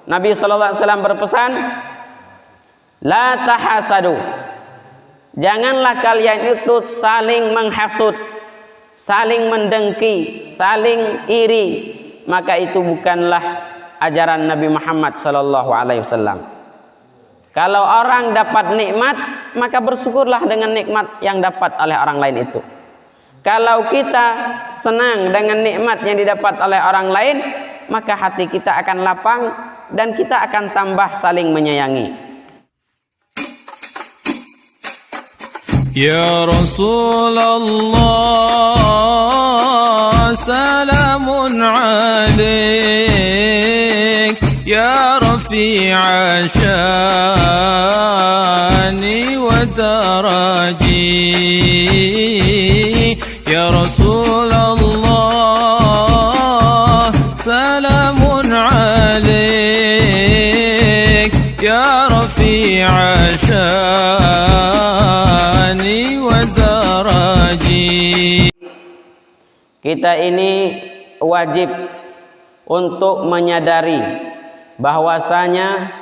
Nabi sallallahu alaihi wasallam berpesan, la tahasadu. Janganlah kalian itu saling menghasut, saling mendengki, saling iri. Maka itu bukanlah ajaran Nabi Muhammad sallallahu alaihi wasallam. Kalau orang dapat nikmat, maka bersyukurlah dengan nikmat yang dapat oleh orang lain itu. Kalau kita senang dengan nikmat yang didapat oleh orang lain, maka hati kita akan lapang dan kita akan tambah saling menyayangi. Ya Rasulullah, salamun alaik, ya rafi'a syani wa daraji. Ya Rasulullah, salamun alaik, ya rafi'a syani wa daraji. Kita ini wajib untuk menyadari bahwasanya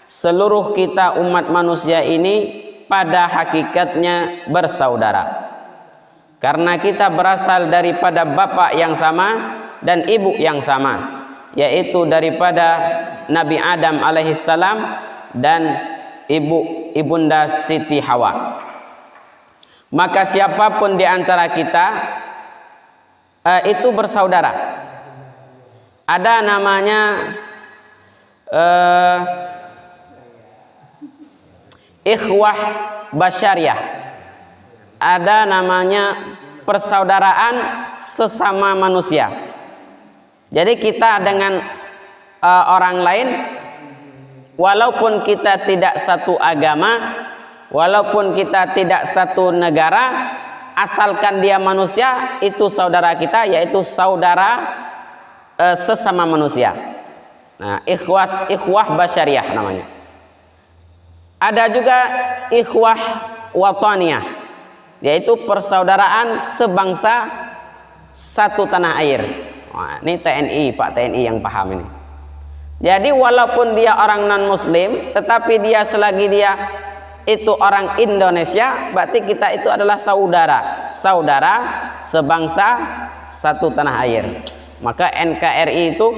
seluruh kita umat manusia ini pada hakikatnya bersaudara. Karena kita berasal daripada bapak yang sama dan ibu yang sama, yaitu daripada Nabi Adam alaihissalam dan ibunda Siti Hawa. Maka siapapun di antara kita itu bersaudara. Ada namanya ikhwah basyariah. Ada namanya persaudaraan sesama manusia. Jadi kita dengan orang lain, walaupun kita tidak satu agama, walaupun kita tidak satu negara, asalkan dia manusia, itu saudara kita, yaitu saudara sesama manusia. Nah, ikhwah basyariah namanya. Ada juga ikhwah wataniyah, yaitu persaudaraan sebangsa satu tanah air. Wah, ini TNI, Pak TNI yang paham ini. Jadi walaupun dia orang non muslim, tetapi dia selagi dia itu orang Indonesia, berarti kita itu adalah saudara sebangsa satu tanah air. Maka NKRI itu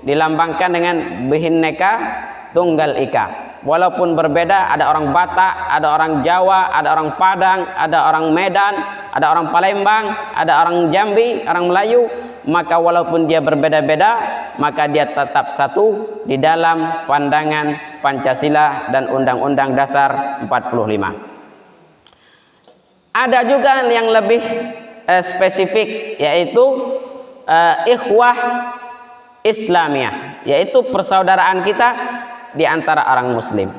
dilambangkan dengan Bhinneka Tunggal Ika. Walaupun berbeda, ada orang Batak, ada orang Jawa, ada orang Padang, ada orang Medan, ada orang Palembang, ada orang Jambi, orang Melayu, maka walaupun dia berbeda-beda, maka dia tetap satu di dalam pandangan Pancasila dan Undang-Undang Dasar 45. Ada juga yang lebih spesifik, yaitu ikhwah Islamiyah, yaitu persaudaraan kita di antara orang muslim.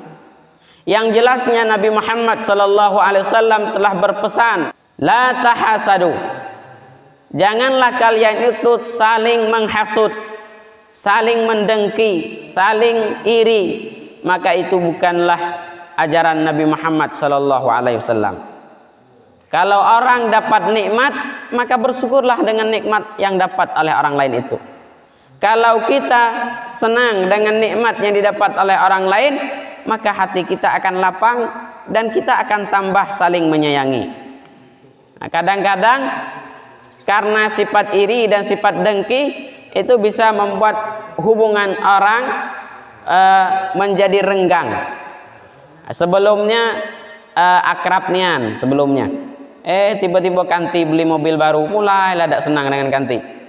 Yang jelasnya Nabi Muhammad sallallahu alaihi wasallam telah berpesan, la tahasadu. Janganlah kalian itu saling menghasut, saling mendengki, saling iri. Maka itu bukanlah ajaran Nabi Muhammad sallallahu alaihi wasallam. Kalau orang dapat nikmat, maka bersyukurlah dengan nikmat yang dapat oleh orang lain itu. Kalau kita senang dengan nikmat yang didapat oleh orang lain, maka hati kita akan lapang dan kita akan tambah saling menyayangi. Nah, kadang-kadang karena sifat iri dan sifat dengki itu bisa membuat hubungan orang menjadi renggang. Sebelumnya akrab nian sebelumnya. Tiba-tiba kanti beli mobil baru, mulailah tidak senang dengan kanti.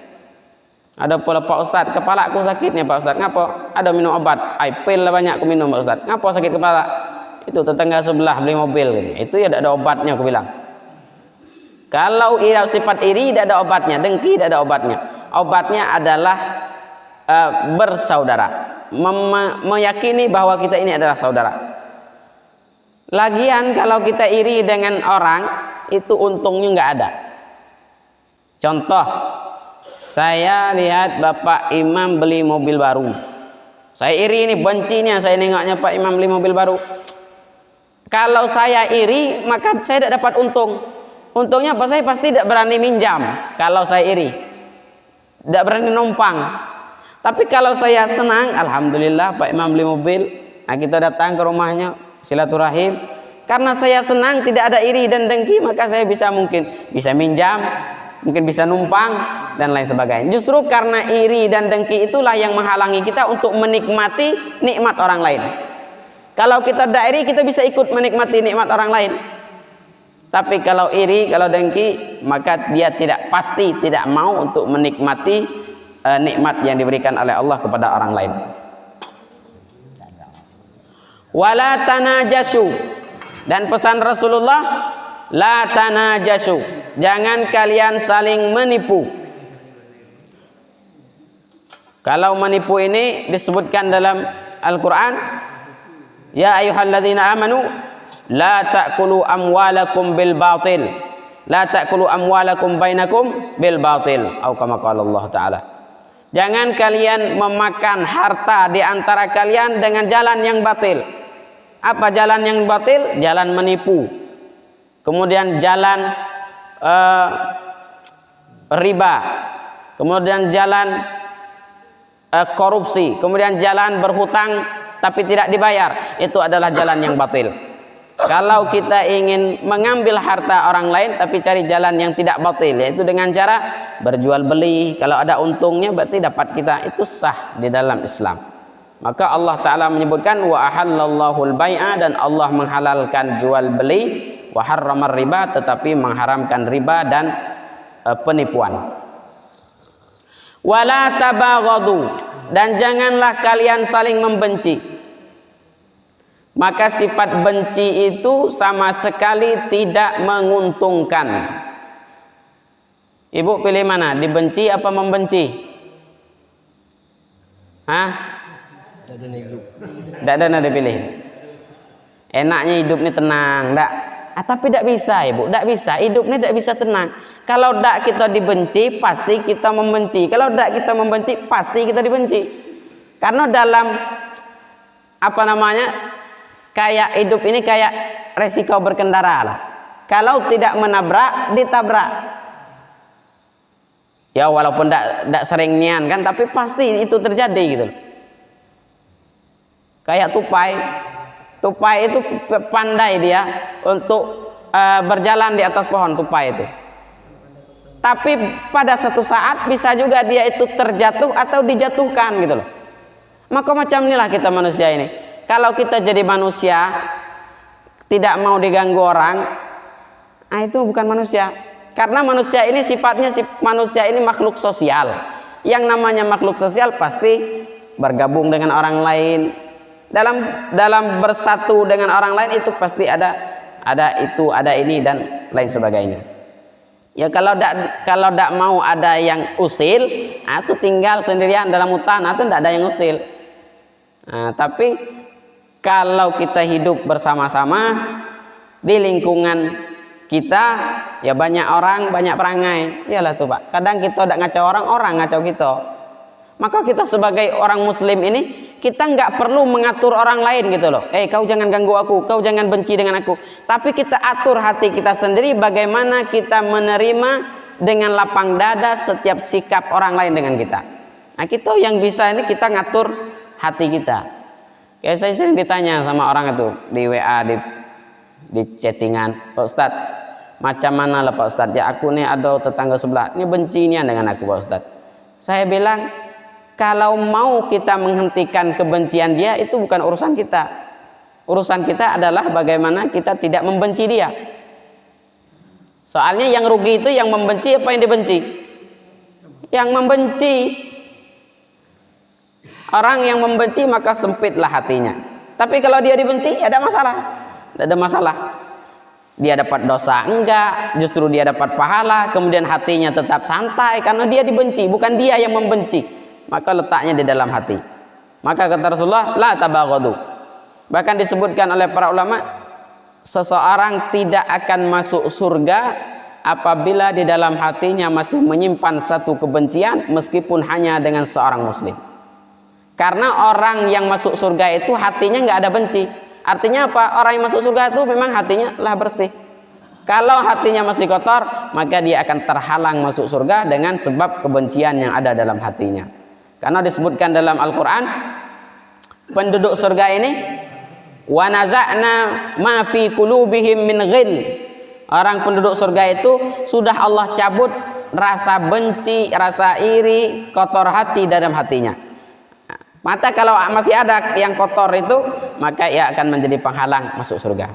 Ada pula, Pak Ustadz, kepala aku sakitnya Pak Ustadz. Ngapa? Ada minum obat. Pil lah banyak aku minum Pak Ustadz. Ngapa sakit kepala? Itu tetangga sebelah beli mobil gitu. Itu ya tidak ada obatnya aku bilang. Kalau sifat iri tidak ada obatnya, dengki tidak ada obatnya. Obatnya adalah bersaudara, meyakini bahwa kita ini adalah saudara. Lagian kalau kita iri dengan orang, itu untungnya nggak ada. Contoh, saya lihat Bapak Imam beli mobil baru. Saya iri ini, bencinya saya nengoknya Pak Imam beli mobil baru. Kalau saya iri, maka saya tidak dapat untung. Untungnya apa? Saya pasti tidak berani minjam kalau saya iri. Tidak berani numpang. Tapi kalau saya senang, alhamdulillah Pak Imam beli mobil, nah kita datang ke rumahnya silaturahim. Karena saya senang, tidak ada iri dan dengki, maka saya mungkin bisa minjam, mungkin bisa numpang dan lain sebagainya. Justru karena iri dan dengki itulah yang menghalangi kita untuk menikmati nikmat orang lain. Kalau kita tidak iri, kita bisa ikut menikmati nikmat orang lain. Tapi kalau iri, kalau dengki, maka dia pasti tidak mau untuk menikmati nikmat yang diberikan oleh Allah kepada orang lain. Wala tanajasu, dan pesan Rasulullah, la tanajasu, jangan kalian saling menipu. Kalau menipu ini disebutkan dalam Al-Quran, ya ayyuhalladzina amanu la ta'kulu amwalakum bil batil, la ta'kulu amwalakum bainakum bil batil, atau kama qala Allah Ta'ala. Jangan kalian memakan harta di antara kalian dengan jalan yang batil. Apa jalan yang batil? Jalan menipu. Kemudian jalan riba. Kemudian jalan korupsi. Kemudian jalan berhutang tapi tidak dibayar. Itu adalah jalan yang batil. Kalau kita ingin mengambil harta orang lain tapi cari jalan yang tidak batil, yaitu dengan cara berjual beli, kalau ada untungnya berarti dapat kita, itu sah di dalam Islam. Maka Allah Ta'ala menyebutkan wa ahallallahu al-bai'a, dan Allah menghalalkan jual beli, wa harramar riba, tetapi mengharamkan riba dan penipuan. Wala tabaghadu, dan janganlah kalian saling membenci. Maka sifat benci itu sama sekali tidak menguntungkan. Ibu pilih mana? Dibenci apa membenci? Hah? Tidak ada nada pilih. Enaknya hidup ini tenang, enggak? Tapi tidak bisa, Ibu, tidak bisa. Hidup ini tidak bisa tenang. Kalau tidak kita dibenci, pasti kita membenci. Kalau tidak kita membenci, pasti kita dibenci. Karena dalam kayak hidup ini kayak resiko berkendara lah. Kalau tidak menabrak, ditabrak. Ya walaupun tidak sering nian kan, tapi pasti itu terjadi gitu. Kayak tupai. Tupai itu pandai dia untuk berjalan di atas pohon, tupai itu. Tapi pada satu saat bisa juga dia itu terjatuh atau dijatuhkan gitu loh. Maka macam inilah kita manusia ini. Kalau kita jadi manusia tidak mau diganggu orang, itu bukan manusia. Karena manusia ini sifatnya manusia ini makhluk sosial. Yang namanya makhluk sosial pasti bergabung dengan orang lain. Dalam bersatu dengan orang lain itu pasti ada itu, ada ini dan lain sebagainya. Ya kalau tidak mau ada yang usil, itu tinggal sendirian dalam hutan, itu tidak ada yang usil. Tapi kalau kita hidup bersama-sama di lingkungan kita, ya banyak orang, banyak perangai. Iyalah tuh Pak. Kadang kita tidak ngacau orang ngacau kita. Maka kita sebagai orang Muslim ini, kita nggak perlu mengatur orang lain gitu loh. Kau jangan ganggu aku, kau jangan benci dengan aku. Tapi kita atur hati kita sendiri, bagaimana kita menerima dengan lapang dada setiap sikap orang lain dengan kita. Nah kita yang bisa ini kita ngatur hati kita. Kayak saya sering ditanya sama orang itu di WA, di chattingan, Pak Ustadz, macam mana lah Pak Ustadz? Ya aku nih ada tetangga sebelah, ini benci nian dengan aku Pak Ustadz. Saya bilang, kalau mau kita menghentikan kebencian dia, itu bukan urusan kita. Urusan kita adalah bagaimana kita tidak membenci dia. Soalnya yang rugi itu yang membenci apa yang dibenci? Yang membenci. Orang yang membenci maka sempitlah hatinya. Tapi kalau dia dibenci, ada masalah. Tidak ada masalah. Dia dapat dosa enggak, justru dia dapat pahala. Kemudian hatinya tetap santai karena dia dibenci, bukan dia yang membenci. Maka letaknya di dalam hati. Maka kata Rasulullah, la tabaghadu. Bahkan disebutkan oleh para ulama, seseorang tidak akan masuk surga apabila di dalam hatinya masih menyimpan satu kebencian meskipun hanya dengan seorang muslim. Karena orang yang masuk surga itu hatinya nggak ada benci. Artinya apa? Orang yang masuk surga itu memang hatinya lah bersih. Kalau hatinya masih kotor, maka dia akan terhalang masuk surga dengan sebab kebencian yang ada dalam hatinya. Karena disebutkan dalam Al-Quran, penduduk surga ini, wa naza'na ma fi qulubihim min ghil. Orang penduduk surga itu sudah Allah cabut rasa benci, rasa iri, kotor hati dalam hatinya. Maka kalau masih ada yang kotor itu, maka ia akan menjadi penghalang masuk surga.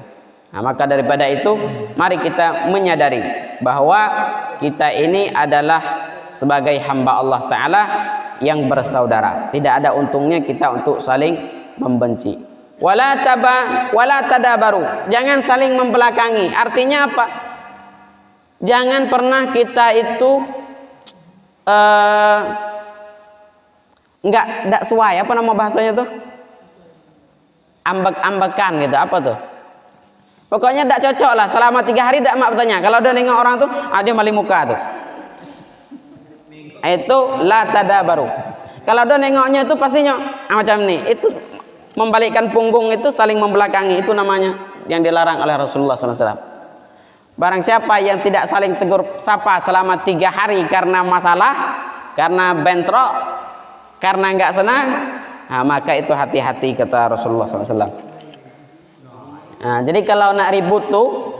Nah, maka daripada itu, mari kita menyadari bahwa kita ini adalah sebagai hamba Allah Ta'ala yang bersaudara. Tidak ada untungnya kita untuk saling membenci. Wala tadabaru, jangan saling membelakangi. Artinya apa? Jangan pernah kita itu enggak sesuai, apa nama bahasanya tuh? Ambek-ambekan gitu, apa tuh? Pokoknya enggak cocok lah. Selama 3 hari enggak mak bertanya. Kalau udah nengok orang tuh, dia maling muka tuh. Itu la tadabaru. Kalau udah nengoknya itu pastinya macam nih. Itu membalikkan punggung, itu saling membelakangi, itu namanya yang dilarang oleh Rasulullah SAW. Barang siapa yang tidak saling tegur sapa selama 3 hari karena masalah, karena bentrok, karena enggak senang, nah, maka itu hati-hati, kata Rasulullah SAW. Nah, jadi kalau nak ribut tuh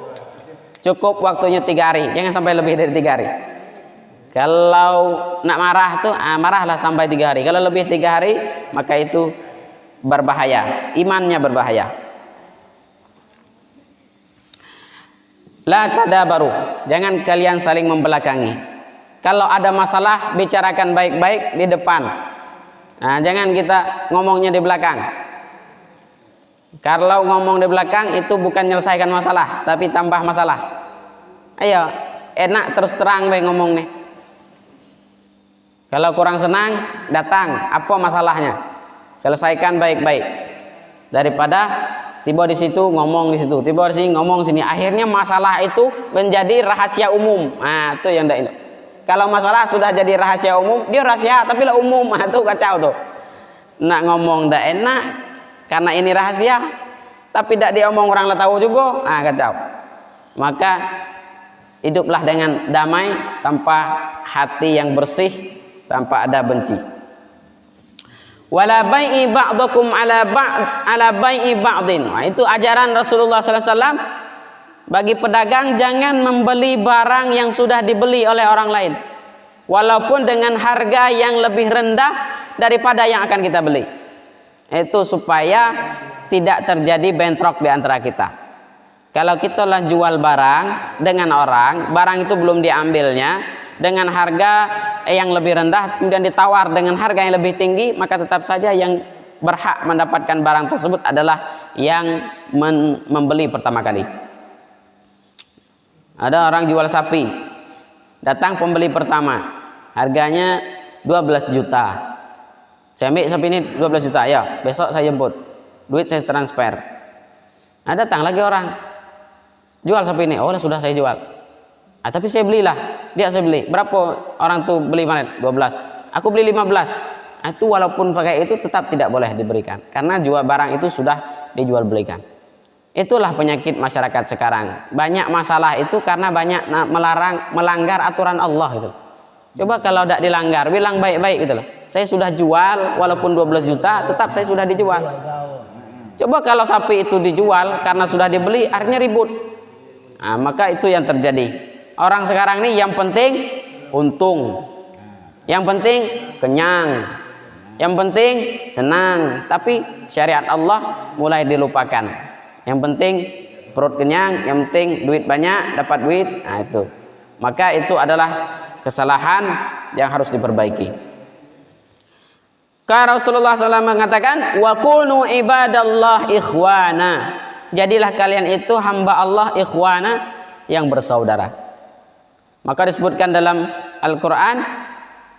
cukup waktunya 3 hari, jangan sampai lebih dari 3 hari. Kalau nak marah tuh marahlah sampai 3 hari. Kalau lebih 3 hari, maka itu berbahaya, imannya berbahaya. La tadabaru, jangan kalian saling membelakangi. Kalau ada masalah, bicarakan baik-baik di depan. Nah, jangan kita ngomongnya di belakang. Kalau ngomong di belakang itu bukan menyelesaikan masalah, tapi tambah masalah. Ayo, enak terus terang baik ngomong nih. Kalau kurang senang, datang, apa masalahnya? Selesaikan baik-baik. Daripada tiba di situ ngomong di situ, tiba di sini ngomong sini, akhirnya masalah itu menjadi rahasia umum. Nah, itu yang tidak. Kalau masalah sudah jadi rahasia umum, dia rahasia tapi lah umum, itu kacau tuh. Nak ngomong tidak enak karena ini rahasia, tapi tidak diomong orang lah tahu juga, kacau. Maka hiduplah dengan damai, tanpa hati yang bersih, tanpa ada benci. Wala bai'i ba'dakum ala bai'i ba'din. Nah, itu ajaran Rasulullah SAW bagi pedagang, jangan membeli barang yang sudah dibeli oleh orang lain, walaupun dengan harga yang lebih rendah daripada yang akan kita beli. Itu supaya tidak terjadi bentrok di antara kita. Kalau kita lah jual barang dengan orang, barang itu belum diambilnya, dengan harga yang lebih rendah, kemudian ditawar dengan harga yang lebih tinggi, maka tetap saja yang berhak mendapatkan barang tersebut adalah yang membeli pertama kali. Ada orang jual sapi, datang pembeli pertama, harganya 12 juta. Saya ambil sapi ini 12 juta, ya besok saya jemput, duit saya transfer. Nah, datang lagi orang, jual sapi ini, oh sudah saya jual. Tapi saya belilah, dia saya beli. Berapa orang tuh beli mana? 12. Aku beli 15. Itu walaupun pakai itu tetap tidak boleh diberikan, karena jual barang itu sudah dijual belikan. Itulah penyakit masyarakat sekarang. Banyak masalah itu karena banyak melanggar aturan Allah itu. Coba kalau tidak dilanggar, bilang baik-baik gitu loh. Saya sudah jual walaupun 12 juta, tetap saya sudah dijual. Coba kalau sapi itu dijual karena sudah dibeli, akhirnya ribut. Nah, maka itu yang terjadi. Orang sekarang ini yang penting untung, yang penting kenyang, yang penting senang. Tapi syariat Allah mulai dilupakan. Yang penting perut kenyang, yang penting duit banyak, dapat duit. Nah, itu. Maka itu adalah kesalahan yang harus diperbaiki. Karena Rasulullah SAW mengatakan, wa kunu ibadallah ikhwana. Jadilah kalian itu hamba Allah ikhwana, yang bersaudara. Maka disebutkan dalam Al-Quran,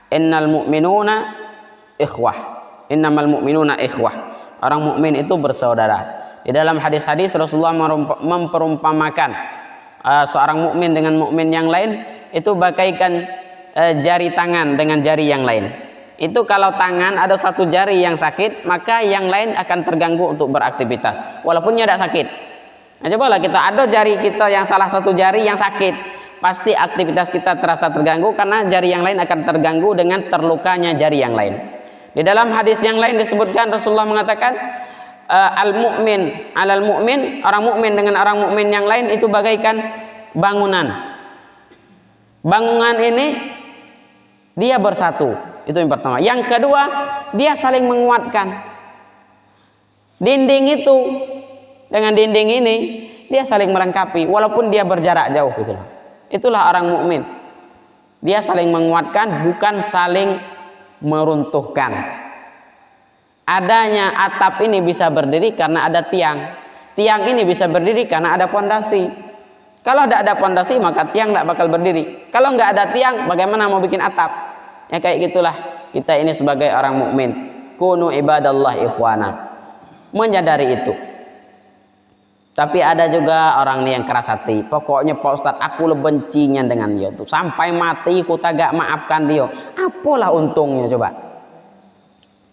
innal mu'minuna ikhwah, innamal mu'minuna ikhwah. Orang mukmin itu bersaudara. Di dalam hadis-hadis Rasulullah memperumpamakan seorang mukmin dengan mukmin yang lain itu bagaikan jari tangan dengan jari yang lain. Itu kalau tangan ada satu jari yang sakit, maka yang lain akan terganggu untuk beraktivitas walaupun tidak sakit. Nah, cobalah kita ada jari kita yang salah satu jari yang sakit, pasti aktivitas kita terasa terganggu karena jari yang lain akan terganggu dengan terlukanya jari yang lain. Di dalam hadis yang lain disebutkan Rasulullah mengatakan al-mu'min 'alal mu'min, orang mukmin dengan orang mukmin yang lain itu bagaikan bangunan. Bangunan ini dia bersatu, itu yang pertama. Yang kedua, dia saling menguatkan. Dinding itu dengan dinding ini dia saling melengkapi walaupun dia berjarak jauh, itulah. Itulah orang mukmin. Dia saling menguatkan, bukan saling meruntuhkan. Adanya atap ini bisa berdiri karena ada tiang. Tiang ini bisa berdiri karena ada pondasi. Kalau tidak ada pondasi maka tiang tidak bakal berdiri. Kalau nggak ada tiang, bagaimana mau bikin atap? Ya kayak gitulah kita ini sebagai orang mukmin. Kunu ibadallah ikhwana. Menyadari itu. Tapi ada juga orang nih yang keras hati. Pokoknya Pak Ustadz, aku lebih bencinya dengan dia tuh. Sampai mati aku tak maafkan dia. Apalah untungnya coba?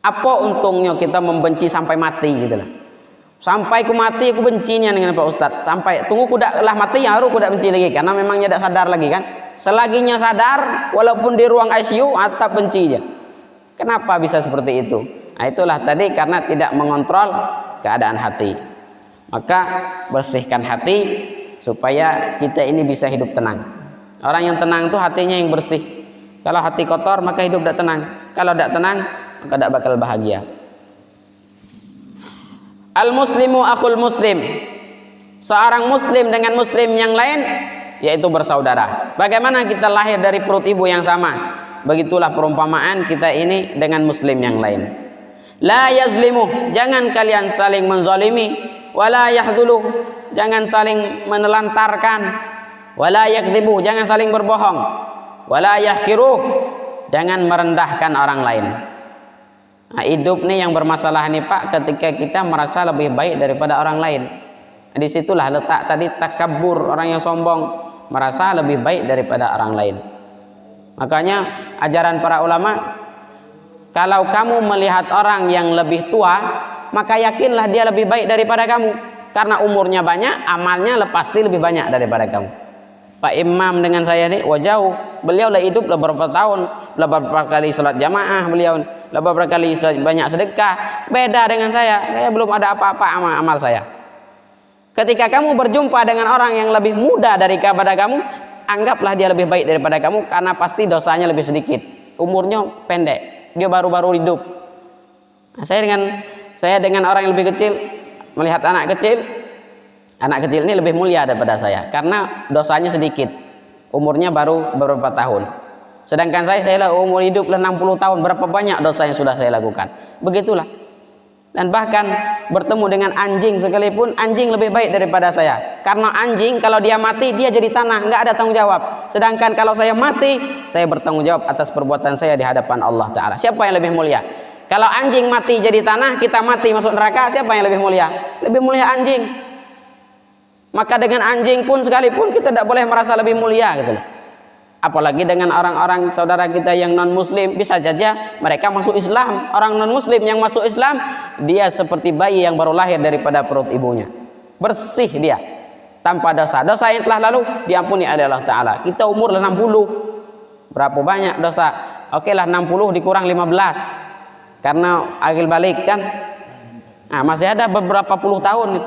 Apa untungnya kita membenci sampai mati gitu lah. Sampai aku mati aku bencinya dengan Pak Ustadz. Sampai tunggu ku lah mati ya harus ku benci lagi karena memangnya tidak sadar lagi kan. Selaginya sadar walaupun di ruang ICU atap benci aja. Kenapa bisa seperti itu? Nah, itulah tadi karena tidak mengontrol keadaan hati. Maka bersihkan hati supaya kita ini bisa hidup tenang. Orang yang tenang itu hatinya yang bersih. Kalau hati kotor maka hidup tidak tenang. Kalau tidak tenang maka tidak bakal bahagia. Al-muslimu akhul muslim. Seorang muslim dengan muslim yang lain yaitu bersaudara. Bagaimana kita lahir dari perut ibu yang sama? Begitulah perumpamaan kita ini dengan muslim yang lain. La yazlimu, jangan kalian saling menzalimi. Wala yahdhulu, jangan saling menelantarkan. Wala yakdzibu, jangan saling berbohong. Wala yahkiruh, jangan merendahkan orang lain. Nah, hidup nih yang bermasalah nih Pak, ketika kita merasa lebih baik daripada orang lain. Disitulah letak tadi takabur, orang yang sombong merasa lebih baik daripada orang lain. Makanya ajaran para ulama, kalau kamu melihat orang yang lebih tua, maka yakinlah dia lebih baik daripada kamu, karena umurnya banyak, amalnya pasti lebih banyak daripada kamu. Pak Imam dengan saya ini jauh, beliau lah hidup beberapa tahun, beberapa kali sholat jamaah, beliau beberapa kali banyak sedekah, beda dengan saya belum ada apa-apa amal saya. Ketika kamu berjumpa dengan orang yang lebih muda daripada kamu, anggaplah dia lebih baik daripada kamu, karena pasti dosanya lebih sedikit, umurnya pendek, dia baru-baru hidup. Nah, saya dengan orang yang lebih kecil, melihat anak kecil ini lebih mulia daripada saya karena dosanya sedikit, umurnya baru beberapa tahun. Sedangkan saya umur hidup 60 tahun, berapa banyak dosa yang sudah saya lakukan. Begitulah. Dan bahkan bertemu dengan anjing sekalipun, anjing lebih baik daripada saya, karena anjing kalau dia mati dia jadi tanah, nggak ada tanggung jawab. Sedangkan kalau saya mati, saya bertanggung jawab atas perbuatan saya di hadapan Allah Ta'ala. Siapa yang lebih mulia? Kalau anjing mati jadi tanah, kita mati masuk neraka, siapa yang lebih mulia? Lebih mulia anjing. Maka dengan anjing pun sekalipun kita tidak boleh merasa lebih mulia gitu loh. Apalagi dengan orang-orang saudara kita yang non muslim, bisa saja mereka masuk Islam. Orang non muslim yang masuk Islam, dia seperti bayi yang baru lahir daripada perut ibunya. Bersih dia, tanpa dosa. Dosa yang telah lalu diampuni oleh Allah Ta'ala. Kita umur 60, berapa banyak dosa? Oke lah 60 dikurang 15. Karena akil balik kan, nah, masih ada beberapa puluh tahun,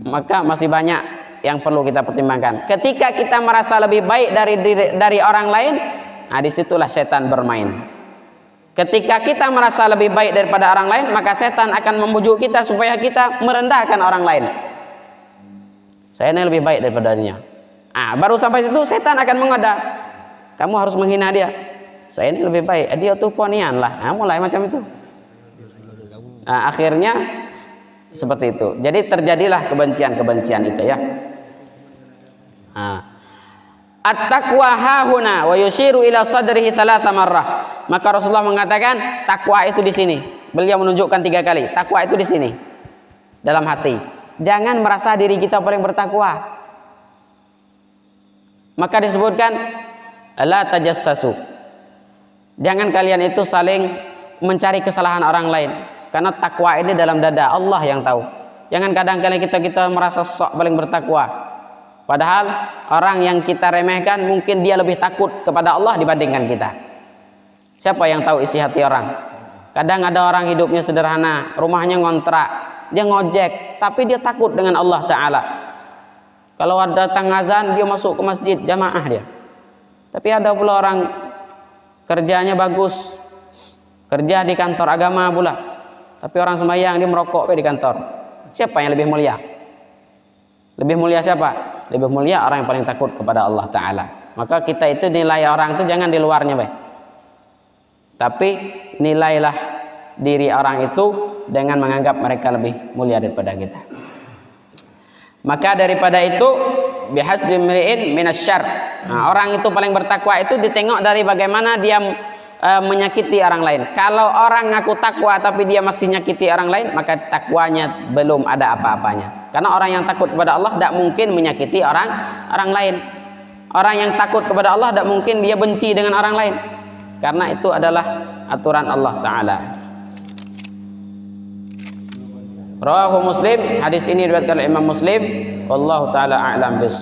maka masih banyak yang perlu kita pertimbangkan. Ketika kita merasa lebih baik dari orang lain, nah disitulah setan bermain. Ketika kita merasa lebih baik daripada orang lain, maka setan akan membujuk kita supaya kita merendahkan orang lain. Saya ini lebih baik daripada dia. Nah, baru sampai situ setan akan menggoda, kamu harus menghina dia. Saya ini lebih baik, dia tuh ponian lah, nah, mulai macam itu. Nah, akhirnya seperti itu. Jadi terjadilah kebencian-kebencian itu ya. Nah, at-taqwa hahuna wa yushiru ila sadrihi thalatha marrah. Maka Rasulullah mengatakan takwa itu di sini. Beliau menunjukkan 3 kali. Takwa itu di sini, dalam hati. Jangan merasa diri kita paling bertakwa. Maka disebutkan la tajassasu. Jangan kalian itu saling mencari kesalahan orang lain, karena takwa ini dalam dada, Allah yang tahu. Jangan kadang-kadang kita merasa sok paling bertakwa, padahal orang yang kita remehkan mungkin dia lebih takut kepada Allah dibandingkan kita. Siapa yang tahu isi hati orang? Kadang ada orang hidupnya sederhana, rumahnya ngontrak, dia ngojek, tapi dia takut dengan Allah Ta'ala. Kalau ada datang azan, dia masuk ke masjid, jamaah dia. Tapi ada pula orang kerjanya bagus, kerja di kantor agama pula, tapi orang sembahyang dia merokok di kantor. Siapa yang lebih mulia? Lebih mulia siapa? Lebih mulia orang yang paling takut kepada Allah Ta'ala. Maka kita itu nilai orang itu jangan di luarnya, baik. Tapi nilailah diri orang itu dengan menganggap mereka lebih mulia daripada kita. Maka daripada itu, bihasbi mri'in minasyarr. Nah, orang itu paling bertakwa itu ditengok dari bagaimana dia menyakiti orang lain. Kalau orang ngaku takwa tapi dia masih nyakiti orang lain, maka takwanya belum ada apa-apanya. Karena orang yang takut kepada Allah tidak mungkin menyakiti orang lain. Orang yang takut kepada Allah tidak mungkin dia benci dengan orang lain. Karena itu adalah aturan Allah Ta'ala. Rawahu Muslim, hadis ini diriwayatkan oleh Imam Muslim. Wallahu ta'ala a'lam bis